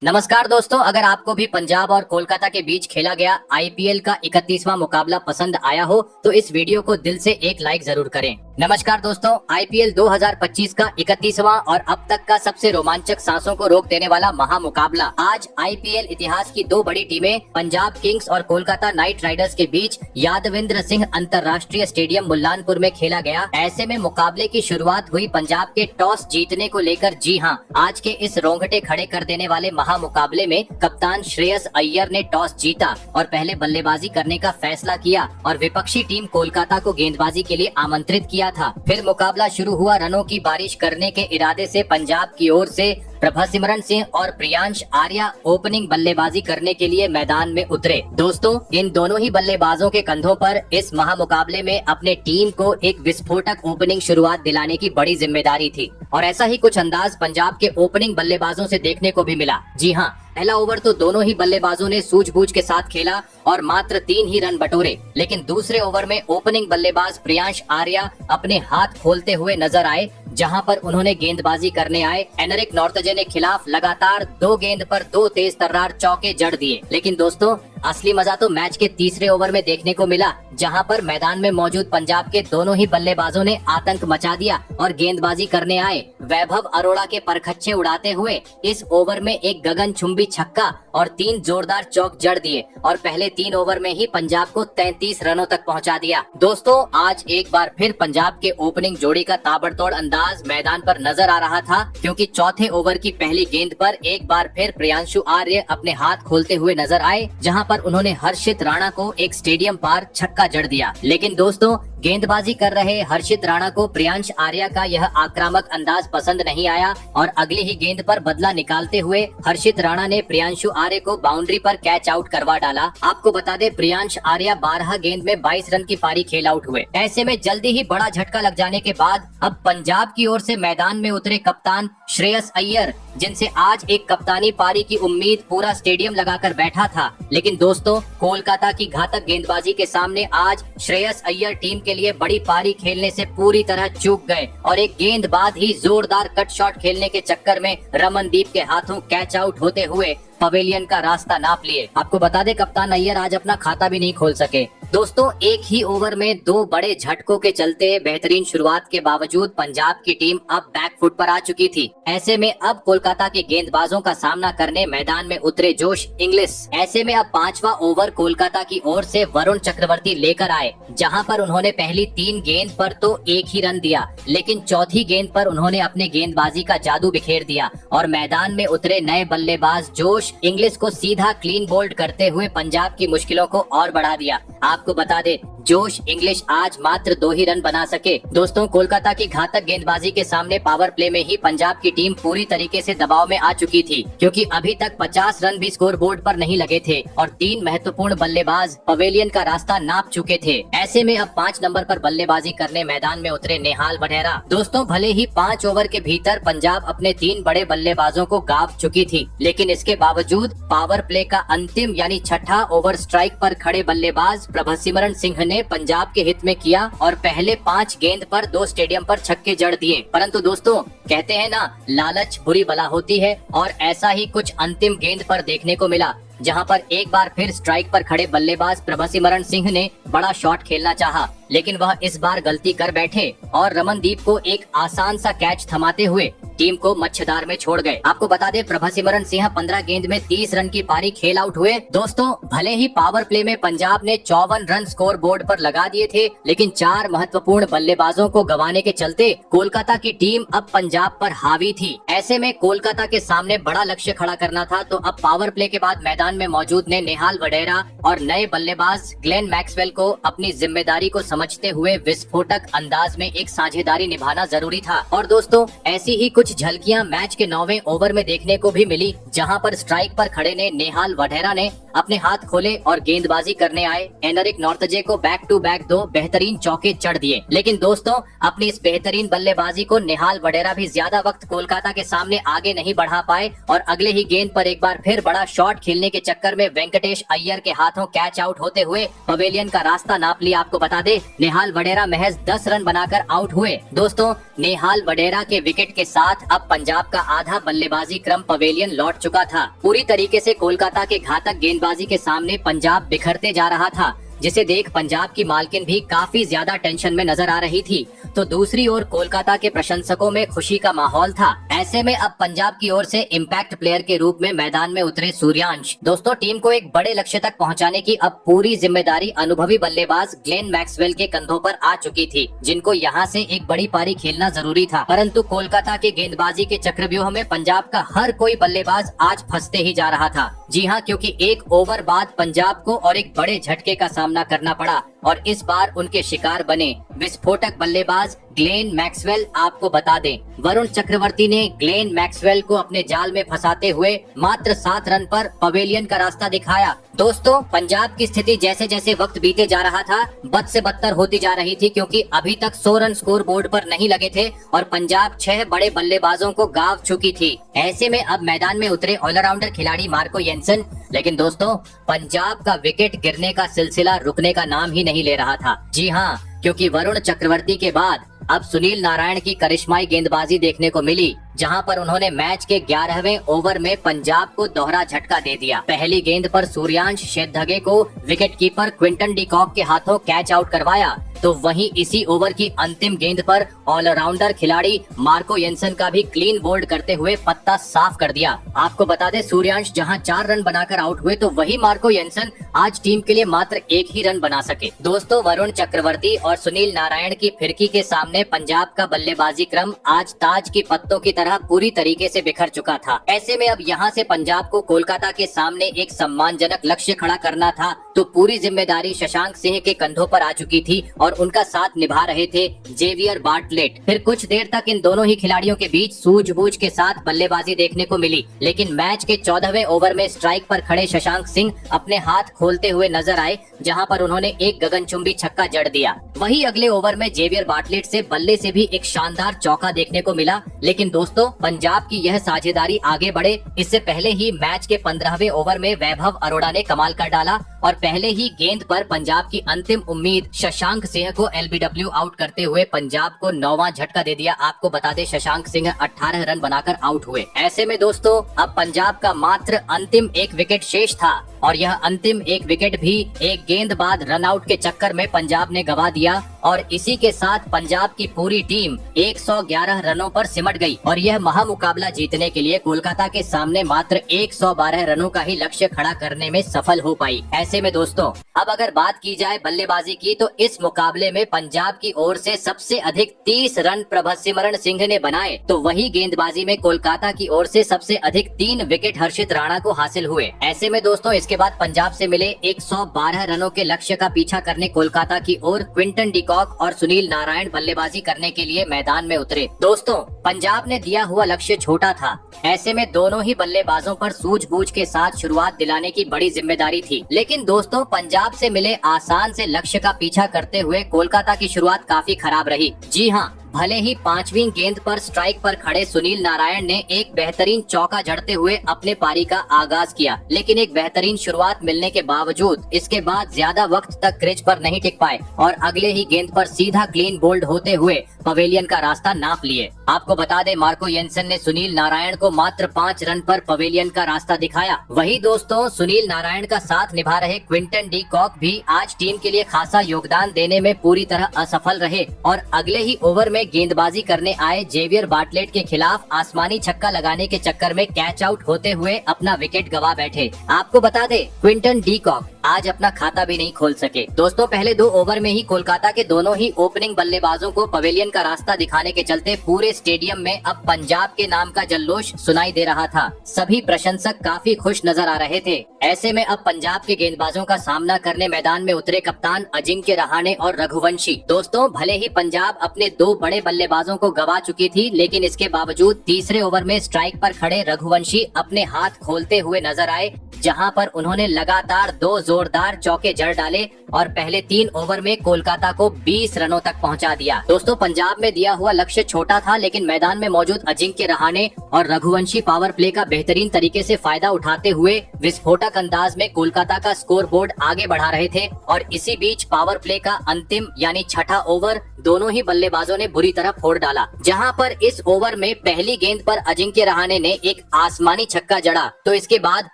नमस्कार दोस्तों, अगर आपको भी पंजाब और कोलकाता के बीच खेला गया आईपीएल का 31वां मुकाबला पसंद आया हो तो इस वीडियो को दिल से एक लाइक जरूर करें। नमस्कार दोस्तों, आईपीएल 2025 का 31वां और अब तक का सबसे रोमांचक सांसों को रोक देने वाला महामुकाबला आज आईपीएल इतिहास की दो बड़ी टीमें पंजाब किंग्स और कोलकाता नाइट राइडर्स के बीच यादविंद्र सिंह अंतर्राष्ट्रीय स्टेडियम मुल्लानपुर में खेला गया। ऐसे में मुकाबले की शुरुआत हुई पंजाब के टॉस जीतने को लेकर। जी हां, आज के इस रोंगटे खड़े कर देने वाले मुकाबले में कप्तान श्रेयस अय्यर ने टॉस जीता और पहले बल्लेबाजी करने का फैसला किया और विपक्षी टीम कोलकाता को गेंदबाजी के लिए आमंत्रित किया था। फिर मुकाबला शुरू हुआ। रनों की बारिश करने के इरादे से पंजाब की ओर से प्रभसिमरन सिंह और प्रियांश आर्या ओपनिंग बल्लेबाजी करने के लिए मैदान में उतरे। दोस्तों, इन दोनों ही बल्लेबाजों के कंधों पर इस महामुकाबले में अपने टीम को एक विस्फोटक ओपनिंग शुरुआत दिलाने की बड़ी जिम्मेदारी थी और ऐसा ही कुछ अंदाज पंजाब के ओपनिंग बल्लेबाजों से देखने को भी मिला। जी हाँ, पहला ओवर तो दोनों ही बल्लेबाजों ने सूझबूझ के साथ खेला और मात्र 3 ही रन बटोरे, लेकिन दूसरे ओवर में ओपनिंग बल्लेबाज प्रियांश आर्या अपने हाथ खोलते हुए नजर आए, जहां पर उन्होंने गेंदबाजी करने आए एनरिक नॉर्थजे ने खिलाफ लगातार 2 गेंद पर 2 तेज तर्रार चौके जड़ दिए। लेकिन दोस्तों, असली मजा तो मैच के तीसरे ओवर में देखने को मिला, जहां पर मैदान में मौजूद पंजाब के दोनों ही बल्लेबाजों ने आतंक मचा दिया और गेंदबाजी करने आए। वैभव अरोड़ा के परखच्चे उड़ाते हुए इस ओवर में एक गगनचुंबी छक्का और 3 जोरदार चौक जड़ दिए और पहले 3 ओवर में ही पंजाब को 33 रनों तक पहुंचा दिया। दोस्तों, आज एक बार फिर पंजाब के ओपनिंग जोड़ी का ताबड़तोड़ अंदाज मैदान पर नजर आ रहा था, क्योंकि चौथे ओवर की पहली गेंद पर एक बार फिर प्रियांशु आर्य अपने हाथ खोलते हुए नजर आए, जहां पर उन्होंने हर्षित राणा को एक स्टेडियम पार छक्का जड़ दिया। लेकिन दोस्तों, गेंदबाजी कर रहे हर्षित राणा को प्रियांश आर्या का यह आक्रामक अंदाज पसंद नहीं आया और अगली ही गेंद पर बदला निकालते हुए हर्षित राणा ने प्रियांशु आर्य को बाउंड्री पर कैच आउट करवा डाला। आपको बता दें, प्रियांश आर्या 12 गेंद में 22 रन की पारी खेल आउट हुए। ऐसे में जल्दी ही बड़ा झटका लग जाने के बाद अब पंजाब की ओर से मैदान में उतरे कप्तान श्रेयस अय्यर, जिनसे आज एक कप्तानी पारी की उम्मीद पूरा स्टेडियम लगाकर बैठा था। लेकिन दोस्तों, कोलकाता की घातक गेंदबाजी के सामने आज श्रेयस अय्यर टीम के लिए बड़ी पारी खेलने से पूरी तरह चूक गए और एक गेंद बाद ही जोरदार कट शॉट खेलने के चक्कर में रमनदीप के हाथों कैच आउट होते हुए पवेलियन का रास्ता नाप लिए। आपको बता दें, कप्तान अय्यर आज अपना खाता भी नहीं खोल सके। दोस्तों, एक ही ओवर में 2 बड़े झटकों के चलते बेहतरीन शुरुआत के बावजूद पंजाब की टीम अब बैकफुट पर आ चुकी थी। ऐसे में अब कोलकाता के गेंदबाजों का सामना करने मैदान में उतरे जोश इंग्लिश। ऐसे में अब 5वां ओवर कोलकाता की ओर से वरुण चक्रवर्ती लेकर आए, जहां पर उन्होंने पहली 3 गेंद पर तो 1 ही रन दिया, लेकिन चौथी गेंद पर उन्होंने अपने गेंदबाजी का जादू बिखेर दिया और मैदान में उतरे नए बल्लेबाज जोश इंग्लिश को सीधा क्लीन बोल्ड करते हुए पंजाब की मुश्किलों को और बढ़ा दिया। आपको बता दे, जोश इंग्लिश आज मात्र 2 ही रन बना सके। दोस्तों, कोलकाता की घातक गेंदबाजी के सामने पावर प्ले में ही पंजाब की टीम पूरी तरीके से दबाव में आ चुकी थी, क्योंकि अभी तक 50 रन भी स्कोर बोर्ड पर नहीं लगे थे और 3 महत्वपूर्ण बल्लेबाज पवेलियन का रास्ता नाप चुके थे। ऐसे में अब 5 नंबर पर बल्लेबाजी करने मैदान में उतरे नेहाल वढेरा। दोस्तों, भले ही 5 ओवर के भीतर पंजाब अपने 3 बड़े बल्लेबाजों को गांव चुकी थी, लेकिन इसके बावजूद पावर प्ले का अंतिम यानी 6ठा ओवर स्ट्राइक पर खड़े बल्लेबाज प्रभसिमरन सिंह ने पंजाब के हित में किया और पहले 5 गेंद पर 2 स्टेडियम पर छक्के जड़ दिए। परंतु दोस्तों, कहते हैं ना, लालच बुरी बला होती है और ऐसा ही कुछ अंतिम गेंद पर देखने को मिला, जहां पर एक बार फिर स्ट्राइक पर खड़े बल्लेबाज प्रभसिमरन सिंह ने बड़ा शॉट खेलना चाहा, लेकिन वह इस बार गलती कर बैठे और रमनदीप को एक आसान सा कैच थमाते हुए टीम को मच्छदार में छोड़ गए। आपको बता दें, प्रभसिमरन सिंह 15 गेंद में 30 रन की पारी खेल आउट हुए। दोस्तों, भले ही पावर प्ले में पंजाब ने 54 रन स्कोर बोर्ड पर लगा दिए थे, लेकिन 4 महत्वपूर्ण बल्लेबाजों को गंवाने के चलते कोलकाता की टीम अब पंजाब पर हावी थी। ऐसे में कोलकाता के सामने बड़ा लक्ष्य खड़ा करना था, तो अब पावर प्ले के बाद मैदान में मौजूद ने नेहाल वढेरा और नए बल्लेबाज ग्लेन मैक्सवेल को अपनी जिम्मेदारी को समझते हुए विस्फोटक अंदाज में एक साझेदारी निभाना जरूरी था। और दोस्तों, ऐसी ही कुछ झलकियां मैच के 9वें ओवर में देखने को भी मिली, जहां पर स्ट्राइक पर खड़े ने नेहाल वढेरा ने अपने हाथ खोले और गेंदबाजी करने आए। एनरिक नॉर्थजे को बैक टू बैक 2 बेहतरीन चौके चढ़ दिए, लेकिन दोस्तों अपनी इस बेहतरीन बल्लेबाजी को नेहाल वडेरा भी ज्यादा वक्त कोलकाता के सामने आगे नहीं बढ़ा पाए और अगले ही गेंद पर एक बार फिर बड़ा शॉट खेलने के चक्कर में वेंकटेश अय्यर के हाथों कैच आउट होते हुए पवेलियन का रास्ता नाप लिया। आपको बता दे नेहाल वडेरा महज 10 रन बनाकर आउट हुए। दोस्तों नेहाल वडेरा के विकेट के साथ अब पंजाब का आधा बल्लेबाजी क्रम पवेलियन लौट चुका था। पूरी तरीके से कोलकाता के घातक गेंदबाजी के सामने पंजाब बिखरते जा रहा था, जिसे देख पंजाब की मालकिन भी काफी ज्यादा टेंशन में नजर आ रही थी। तो दूसरी ओर कोलकाता के प्रशंसकों में खुशी का माहौल था। ऐसे में अब पंजाब की ओर से इम्पैक्ट प्लेयर के रूप में मैदान में उतरे सूर्यांश। दोस्तों टीम को एक बड़े लक्ष्य तक पहुंचाने की अब पूरी जिम्मेदारी अनुभवी बल्लेबाज ग्लेन मैक्सवेल के कंधों पर आ चुकी थी, जिनको यहां से एक बड़ी पारी खेलना जरूरी था। परंतु कोलकाता के गेंदबाजी के चक्रव्यूह में पंजाब का हर कोई बल्लेबाज आज फंसते ही जा रहा था। जी हाँ, क्योंकि एक ओवर बाद पंजाब को और एक बड़े झटके का सामना करना पड़ा और इस बार उनके शिकार बने विस्फोटक बल्लेबाज ग्लेन मैक्सवेल। आपको बता दें वरुण चक्रवर्ती ने ग्लेन मैक्सवेल को अपने जाल में फंसाते हुए मात्र 7 रन पर पवेलियन का रास्ता दिखाया। दोस्तों पंजाब की स्थिति जैसे जैसे वक्त बीते जा रहा था बद से बदतर होती जा रही थी, क्योंकि अभी तक 100 रन स्कोर बोर्ड पर नहीं लगे थे और पंजाब 6 बड़े बल्लेबाजों को गांव चुकी थी। ऐसे में अब मैदान में उतरे ऑलराउंडर खिलाड़ी मार्को येंसन, लेकिन दोस्तों पंजाब का विकेट गिरने का सिलसिला रुकने का नाम ही नहीं ले रहा था। जी हाँ, क्योंकि वरुण चक्रवर्ती के बाद अब सुनील नारायण की करिश्माई गेंदबाजी देखने को मिली, जहां पर उन्होंने मैच के 11वें ओवर में पंजाब को दोहरा झटका दे दिया। पहली गेंद पर सूर्यांश शेरधगे को विकेटकीपर क्विंटन डी कॉक के हाथों कैच आउट करवाया, तो वहीं इसी ओवर की अंतिम गेंद पर ऑलराउंडर खिलाड़ी मार्को येंसन का भी क्लीन बोल्ड करते हुए पत्ता साफ कर दिया। आपको बता दें सूर्यांश जहां 4 रन बनाकर आउट हुए, तो वही मार्को येंसन आज टीम के लिए मात्र 1 ही रन बना सके। दोस्तों वरुण चक्रवर्ती और सुनील नारायण की फिरकी के सामने पंजाब का बल्लेबाजी क्रम आज ताज की पत्तों की तरह पूरी तरीके से बिखर चुका था। ऐसे में अब यहाँ से पंजाब को कोलकाता के सामने एक सम्मानजनक लक्ष्य खड़ा करना था, तो पूरी जिम्मेदारी शशांक सिंह के कंधों पर आ चुकी थी और उनका साथ निभा रहे थे जेवियर बार्टलेट। फिर कुछ देर तक इन दोनों ही खिलाड़ियों के बीच सूझबूझ के साथ बल्लेबाजी देखने को मिली, लेकिन मैच के 14वें ओवर में स्ट्राइक पर खड़े शशांक सिंह अपने हाथ खोलते हुए नजर आए, जहां पर उन्होंने एक गगनचुंबी छक्का जड़ दिया। वही अगले ओवर में जेवियर बार्टलेट से बल्ले से भी एक शानदार चौका देखने को मिला। लेकिन दोस्तों पंजाब की यह साझेदारी आगे बढ़े इससे पहले ही मैच के 15वें ओवर में वैभव अरोड़ा ने कमाल कर डाला और पहले ही गेंद पर पंजाब की अंतिम उम्मीद शशांक सिंह को एलबीडब्ल्यू आउट करते हुए पंजाब को 9वां झटका दे दिया। आपको बता दें शशांक सिंह 18 रन बनाकर आउट हुए। ऐसे में दोस्तों अब पंजाब का मात्र अंतिम एक विकेट शेष था और यह अंतिम एक विकेट भी एक गेंद बाद रन आउट के चक्कर में पंजाब ने गवा दिया और इसी के साथ पंजाब की पूरी टीम 111 रनों पर सिमट गई और यह महामुकाबला जीतने के लिए कोलकाता के सामने मात्र 112 रनों का ही लक्ष्य खड़ा करने में सफल हो पाई। ऐसे में दोस्तों अब अगर बात की जाए बल्लेबाजी की, तो इस मुकाबले में पंजाब की ओर से सबसे अधिक 30 रन प्रभसिमरण सिंह ने बनाए, तो वही गेंदबाजी में कोलकाता की ओर से सबसे अधिक 3 विकेट हर्षित राणा को हासिल हुए। ऐसे में दोस्तों इसके बाद पंजाब से मिले 112 रनों के लक्ष्य का पीछा करने कोलकाता की ओर क्विंटन डी कॉक और सुनील नारायण बल्लेबाजी करने के लिए मैदान में उतरे। दोस्तों पंजाब ने दिया हुआ लक्ष्य छोटा था, ऐसे में दोनों ही बल्लेबाजों पर सूझबूझ के साथ शुरुआत दिलाने की बड़ी जिम्मेदारी थी। लेकिन दोस्तों पंजाब से मिले आसान से लक्ष्य का पीछा करते हुए कोलकाता की शुरुआत काफी खराब रही। जी हाँ, भले ही 5वीं गेंद पर स्ट्राइक पर खड़े सुनील नारायण ने एक बेहतरीन चौका जड़ते हुए अपने पारी का आगाज किया, लेकिन एक बेहतरीन शुरुआत मिलने के बावजूद इसके बाद ज्यादा वक्त तक क्रीज पर नहीं टिक पाए और अगले ही गेंद पर सीधा क्लीन बोल्ड होते हुए पवेलियन का रास्ता नाप लिए। आपको बता दें मार्को येंसन ने सुनील नारायण को मात्र 5 रन पर पवेलियन का रास्ता दिखाया। वही दोस्तों सुनील नारायण का साथ निभा रहे क्विंटन डी कॉक भी आज टीम के लिए खासा योगदान देने में पूरी तरह असफल रहे और अगले ही ओवर में गेंदबाजी करने आए जेवियर बार्टलेट के खिलाफ आसमानी छक्का लगाने के चक्कर में कैच आउट होते हुए अपना विकेट गवा बैठे। आपको बता दें क्विंटन डी कॉक आज अपना खाता भी नहीं खोल सके। दोस्तों पहले 2 ओवर में ही कोलकाता के दोनों ही ओपनिंग बल्लेबाजों को पवेलियन का रास्ता दिखाने के चलते पूरे स्टेडियम में अब पंजाब के नाम का जल्लोश सुनाई दे रहा था। सभी प्रशंसक काफी खुश नजर आ रहे थे। ऐसे में अब पंजाब के गेंदबाजों का सामना करने मैदान में उतरे कप्तान अजिंक्य रहाणे और रघुवंशी। दोस्तों, भले ही पंजाब अपने दो बड़े बल्लेबाजों को गवा चुकी थी, लेकिन इसके बावजूद तीसरे ओवर में स्ट्राइक पर खड़े रघुवंशी अपने हाथ खोलते हुए नजर आए, जहां पर उन्होंने लगातार 2 जोरदार चौके जड़ डाले और पहले 3 ओवर में कोलकाता को 20 रनों तक पहुंचा दिया। दोस्तों, पंजाब में दिया हुआ लक्ष्य छोटा था, लेकिन मैदान में मौजूद अजिंक्य रहाणे और रघुवंशी पावर प्ले का बेहतरीन तरीके से फायदा उठाते हुए विस्फोटक अंदाज में कोलकाता का स्कोर बोर्ड आगे बढ़ा रहे थे। और इसी बीच पावर प्ले का अंतिम यानी छठा ओवर दोनों ही बल्लेबाजों ने बुरी तरह फोड़ डाला, जहां पर इस ओवर में पहली गेंद पर अजिंक्य रहाणे ने एक आसमानी छक्का जड़ा, तो इसके बाद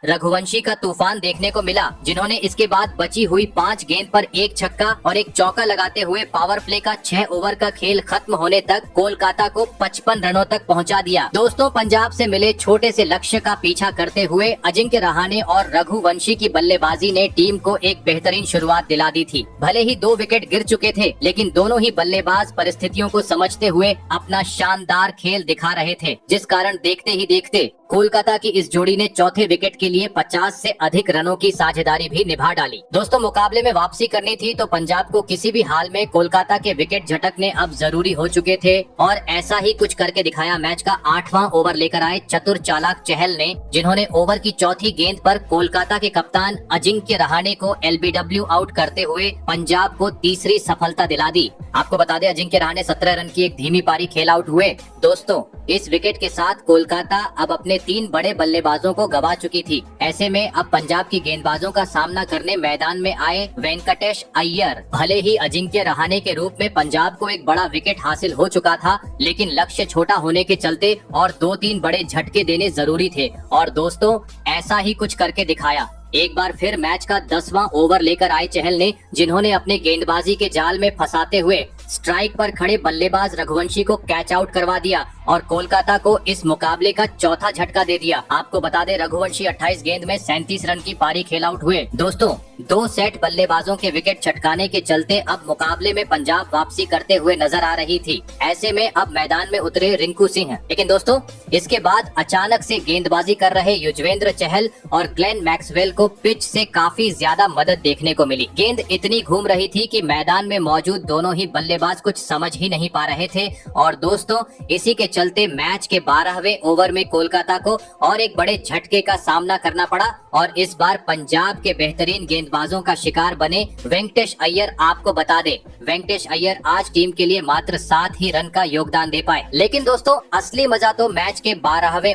रघुवंशी का तूफान देखने को मिला, जिन्होंने इसके बाद बची हुई 5 गेंद पर एक छक्का और एक चौका लगाते हुए पावर प्ले का 6 ओवर का खेल खत्म होने तक कोलकाता को 55 रनों तक पहुंचा दिया। दोस्तों, पंजाब से मिले छोटे से लक्ष्य का पीछा करते हुए अजिंक्य रहाणे और रघुवंशी की बल्लेबाजी ने टीम को एक बेहतरीन शुरुआत दिला दी थी। भले ही 2 विकेट गिर चुके थे, लेकिन दोनों ही बल्लेबाज परिस्थितियों को समझते हुए अपना शानदार खेल दिखा रहे थे, जिस कारण देखते ही देखते कोलकाता की इस जोड़ी ने चौथे विकेट के लिए 50 से अधिक रनों की साझेदारी भी निभा डाली। दोस्तों, मुकाबले में वापसी करनी थी तो पंजाब को किसी भी हाल में कोलकाता के विकेट झटकने अब जरूरी हो चुके थे, और ऐसा ही कुछ करके दिखाया मैच का 8वां ओवर लेकर आए चतुर चालाक चहल ने, जिन्होंने ओवर की चौथी गेंद पर कोलकाता के कप्तान अजिंक्य रहाणे को LBW आउट करते हुए पंजाब को तीसरी सफलता दिला दी। आपको बता दें, अजिंक्य रहाणे 17 रन की एक धीमी पारी खेल आउट हुए। दोस्तों, इस विकेट के साथ कोलकाता अब अपने 3 बड़े बल्लेबाजों को गवा चुकी थी। ऐसे में अब पंजाब की गेंदबाजों का सामना करने मैदान में आए वेंकटेश अय्यर। भले ही अजिंक्य रहाणे के रूप में पंजाब को एक बड़ा विकेट हासिल हो चुका था, लेकिन लक्ष्य छोटा होने के चलते और 2-3 बड़े झटके देने जरूरी थे, और दोस्तों ऐसा ही कुछ करके दिखाया। एक बार फिर मैच का 10वां ओवर लेकर आए चहल ने, जिन्होंने अपने गेंदबाजी के जाल में फंसाते हुए स्ट्राइक पर खड़े बल्लेबाज रघुवंशी को कैच आउट करवा दिया और कोलकाता को इस मुकाबले का चौथा झटका दे दिया। आपको बता दें, रघुवंशी 28 गेंद में 37 रन की पारी खेल आउट हुए। दोस्तों, 2 सेट बल्लेबाजों के विकेट छटकाने के चलते अब मुकाबले में पंजाब वापसी करते हुए नजर आ रही थी। ऐसे में अब मैदान में उतरे रिंकू सिंह, लेकिन दोस्तों इसके बाद अचानक से गेंदबाजी कर रहे युजवेंद्र चहल और ग्लेन मैक्सवेल को पिच से काफी ज्यादा मदद देखने को मिली। गेंद इतनी घूम रही थी कि मैदान में मौजूद दोनों ही बल्लेबाज कुछ समझ ही नहीं पा रहे थे, और दोस्तों इसी के चलते मैच के 12वें ओवर में कोलकाता को और एक बड़े झटके का सामना करना पड़ा, और इस बार पंजाब के बेहतरीन गेंदबाजों का शिकार बने वेंकटेश अय्यर। आपको बता दें, वेंकटेश अय्यर आज टीम के लिए मात्र 7 ही रन का योगदान दे पाए। लेकिन दोस्तों, असली मजा तो मैच के 12वें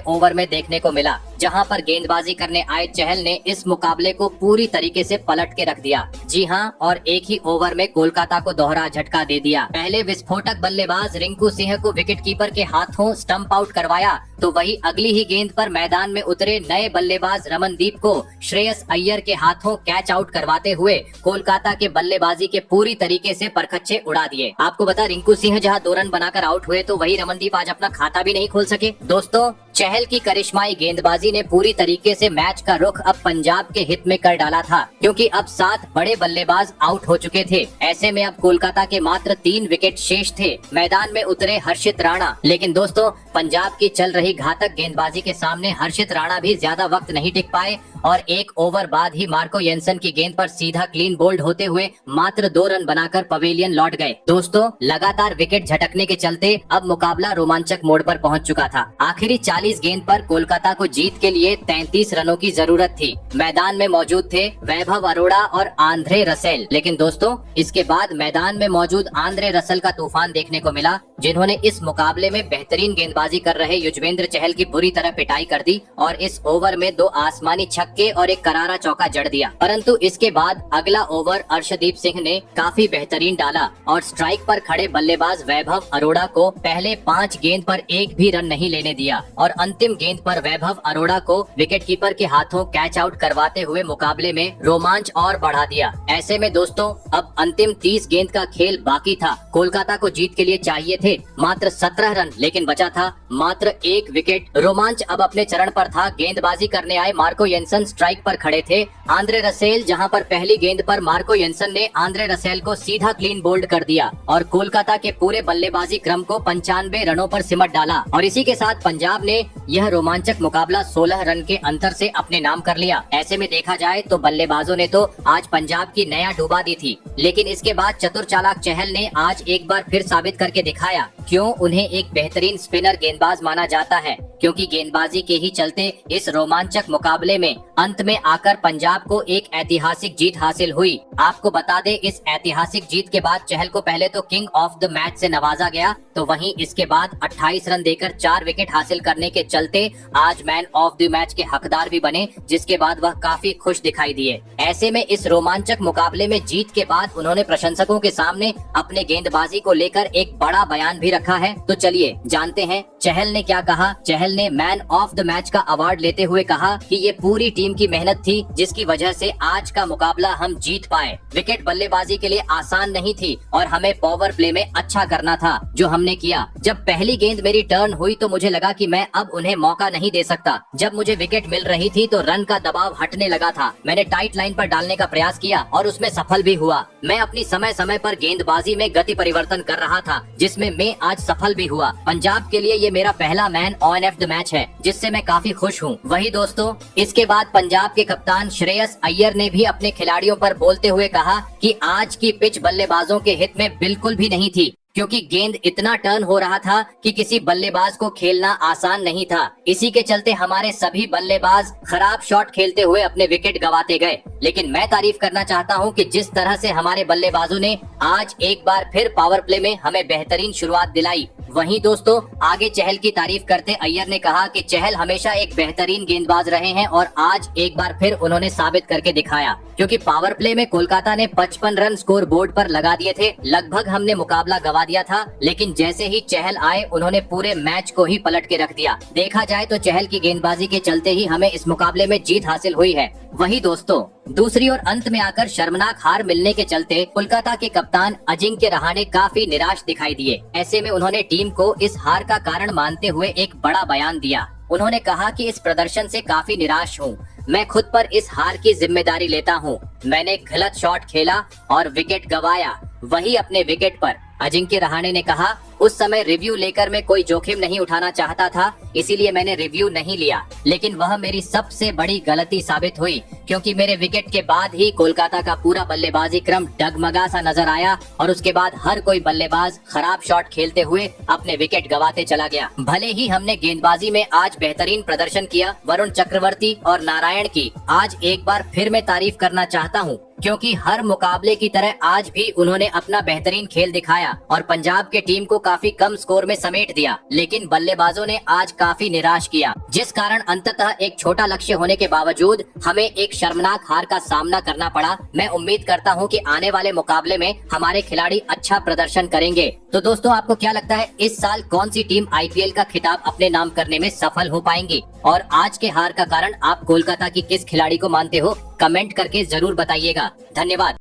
ओवर में देखने को मिला, जहां पर गेंदबाजी करने आए चहल ने इस मुकाबले को पूरी तरीके से पलट के रख दिया। जी हां, और एक ही ओवर में कोलकाता को दोहरा झटका दे दिया। पहले विस्फोटक बल्लेबाज रिंकू सिंह को विकेटकीपर के हाथों स्टंप आउट करवाया, तो वही अगली ही गेंद पर मैदान में उतरे नए बल्लेबाज रमनदीप को श्रेयस अय्यर के हाथों कैच आउट करवाते हुए कोलकाता के बल्लेबाजी के पूरी तरीके से परखच्चे उड़ा दिए। आपको बता, रिंकू सिंह जहां 2 रन बनाकर आउट हुए, तो वही रमनदीप आज अपना खाता भी नहीं खोल सके। दोस्तों, चहल की करिश्माई गेंदबाजी ने पूरी तरीके से मैच का रुख अब पंजाब के हित में कर डाला था, क्योंकि अब 7 बड़े बल्लेबाज आउट हो चुके थे। ऐसे में अब कोलकाता के मात्र 3 विकेट शेष थे। मैदान में उतरे हर्षित राणा, लेकिन दोस्तों पंजाब की चल रही घातक गेंदबाजी के सामने हर्षित राणा भी ज्यादा वक्त नहीं टिक पाए, और 1 ओवर बाद ही मार्को येंसन की गेंद पर सीधा क्लीन बोल्ड होते हुए मात्र 2 रन बनाकर पवेलियन लौट गए। दोस्तों, लगातार विकेट झटकने के चलते अब मुकाबला रोमांचक मोड़ पर पहुंच चुका था। आखिरी 40 गेंद पर कोलकाता को जीत के लिए 33 रनों की जरूरत थी। मैदान में मौजूद थे वैभव अरोड़ा और आंद्रे रसेल, लेकिन दोस्तों इसके बाद मैदान में मौजूद आंद्रे रसेल का तूफान देखने को मिला, जिन्होंने इस मुकाबले में बेहतरीन गेंदबाजी कर रहे युजवेंद्र चहल की बुरी तरह पिटाई कर दी और इस ओवर में 2 आसमानी छक्के और एक करारा चौका जड़ दिया। परंतु इसके बाद अगला ओवर अर्शदीप सिंह ने काफी बेहतरीन डाला और स्ट्राइक पर खड़े बल्लेबाज वैभव अरोड़ा को पहले 5 गेंद पर एक भी रन नहीं लेने दिया, और अंतिम गेंद पर वैभव अरोड़ा को विकेटकीपर के हाथों कैच आउट करवाते हुए मुकाबले में रोमांच और बढ़ा दिया। ऐसे में दोस्तों अब अंतिम 30 गेंद का खेल बाकी था। कोलकाता को जीत के लिए चाहिए थे थे मात्र 17 रन, लेकिन बचा था मात्र 1 विकेट। रोमांच अब अपने चरण पर था। गेंदबाजी करने आए मार्को येंसन स्ट्राइक पर खड़े थे। आंद्रे रसेल, जहां पर पहली गेंद पर मार्को येंसन ने आंद्रे रसेल को सीधा क्लीन बोल्ड कर दिया और कोलकाता के पूरे बल्लेबाजी क्रम को 95 रनों पर सिमट डाला। और इसी के साथ पंजाब ने यह रोमांचक मुकाबला 16 रन के अंतर से अपने नाम कर लिया। ऐसे में देखा जाए तो बल्लेबाजों ने तो आज पंजाब की नया डूबा दी थी, लेकिन इसके बाद चतुर चालाक चहल ने आज एक बार फिर साबित करके दिखाया क्यों उन्हें एक बेहतरीन स्पिनर गेंदबाज माना जाता है। क्योंकि गेंदबाजी के ही चलते इस रोमांचक मुकाबले में अंत में आकर पंजाब को एक ऐतिहासिक जीत हासिल हुई। आपको बता दें, इस ऐतिहासिक जीत के बाद चहल को पहले तो किंग ऑफ द मैच से नवाजा गया, तो वहीं इसके बाद 28 रन देकर 4 विकेट हासिल करने के चलते आज मैन ऑफ द मैच के हकदार भी बने, जिसके बाद वह काफी खुश दिखाई दिए। ऐसे में इस रोमांचक मुकाबले में जीत के बाद उन्होंने प्रशंसकों के सामने अपने गेंदबाजी को लेकर एक बड़ा बयान भी रखा है। तो चलिए जानते हैं चहल ने क्या कहा। चहल ने मैन ऑफ द मैच का अवार्ड लेते हुए कहा कि ये पूरी टीम की मेहनत थी, जिसकी वजह से आज का मुकाबला हम जीत पाए। विकेट बल्लेबाजी के लिए आसान नहीं थी और हमें पावर प्ले में अच्छा करना था, जो हमने किया। जब पहली गेंद मेरी टर्न हुई तो मुझे लगा कि मैं अब उन्हें मौका नहीं दे सकता। जब मुझे विकेट मिल रही थी तो रन का दबाव हटने लगा था। मैंने टाइट लाइन पर डालने का प्रयास किया और उसमें सफल भी हुआ। मैं अपनी समय समय पर गेंदबाजी में गति परिवर्तन कर रहा था, जिसमें मैं आज सफल भी हुआ। पंजाब के लिए ये मेरा पहला मैन ऑफ द मैच है, जिससे मैं काफी खुश हूँ। वही दोस्तों, इसके बाद पंजाब के कप्तान श्रेयस अय्यर ने भी अपने खिलाड़ियों पर बोलते हुए कहा कि आज की पिच बल्लेबाजों के हित में बिल्कुल भी नहीं थी, क्योंकि गेंद इतना टर्न हो रहा था कि किसी बल्लेबाज को खेलना आसान नहीं था। इसी के चलते हमारे सभी बल्लेबाज खराब शॉट खेलते हुए अपने विकेट गंवाते गए। लेकिन मैं तारीफ करना चाहता हूं कि जिस तरह से हमारे बल्लेबाजों ने आज एक बार फिर पावर प्ले में हमें बेहतरीन शुरुआत दिलाई। वहीं दोस्तों, आगे चहल की तारीफ करते अय्यर ने कहा कि चहल हमेशा एक बेहतरीन गेंदबाज रहे हैं और आज एक बार फिर उन्होंने साबित करके दिखाया, क्योंकि पावर प्ले में कोलकाता ने 55 रन स्कोर बोर्ड पर लगा दिए थे। लगभग हमने मुकाबला गंवा दिया था, लेकिन जैसे ही चहल आए उन्होंने पूरे मैच को ही पलट के रख दिया। देखा जाए तो चहल की गेंदबाजी के चलते ही हमें इस मुकाबले में जीत हासिल हुई है। वही दोस्तों, दूसरी ओर अंत में आकर शर्मनाक हार मिलने के चलते कोलकाता के कप्तान अजिंक्य रहाणे काफी निराश दिखाई दिए। ऐसे में उन्होंने टीम को इस हार का कारण मानते हुए एक बड़ा बयान दिया। उन्होंने कहा कि इस प्रदर्शन से काफी निराश हूँ। मैं खुद पर इस हार की जिम्मेदारी लेता हूँ। मैंने गलत शॉट खेला और विकेट गंवाया, वही अपने विकेट पर। अजिंक्य रहाणे ने कहा, उस समय रिव्यू लेकर मैं कोई जोखिम नहीं उठाना चाहता था, इसीलिए मैंने रिव्यू नहीं लिया। लेकिन वह मेरी सबसे बड़ी गलती साबित हुई, क्योंकि मेरे विकेट के बाद ही कोलकाता का पूरा बल्लेबाजी क्रम डगमगा सा नजर आया और उसके बाद हर कोई बल्लेबाज खराब शॉट खेलते हुए अपने विकेट गंवाते चला गया। भले ही हमने गेंदबाजी में आज बेहतरीन प्रदर्शन किया, वरुण चक्रवर्ती और नारायण की आज एक बार फिर मैं तारीफ करना चाहता हूँ, क्योंकि हर मुकाबले की तरह आज भी उन्होंने अपना बेहतरीन खेल दिखाया और पंजाब के टीम को काफी कम स्कोर में समेट दिया। लेकिन बल्लेबाजों ने आज काफी निराश किया, जिस कारण अंततः एक छोटा लक्ष्य होने के बावजूद हमें एक शर्मनाक हार का सामना करना पड़ा। मैं उम्मीद करता हूं कि आने वाले मुकाबले में हमारे खिलाड़ी अच्छा प्रदर्शन करेंगे। तो दोस्तों, आपको क्या लगता है इस साल कौन सी टीम IPL का खिताब अपने नाम करने में सफल हो पाएंगी? और आज के हार का कारण आप कोलकाता की किस खिलाड़ी को मानते हो? कमेंट करके जरूर बताइएगा। धन्यवाद।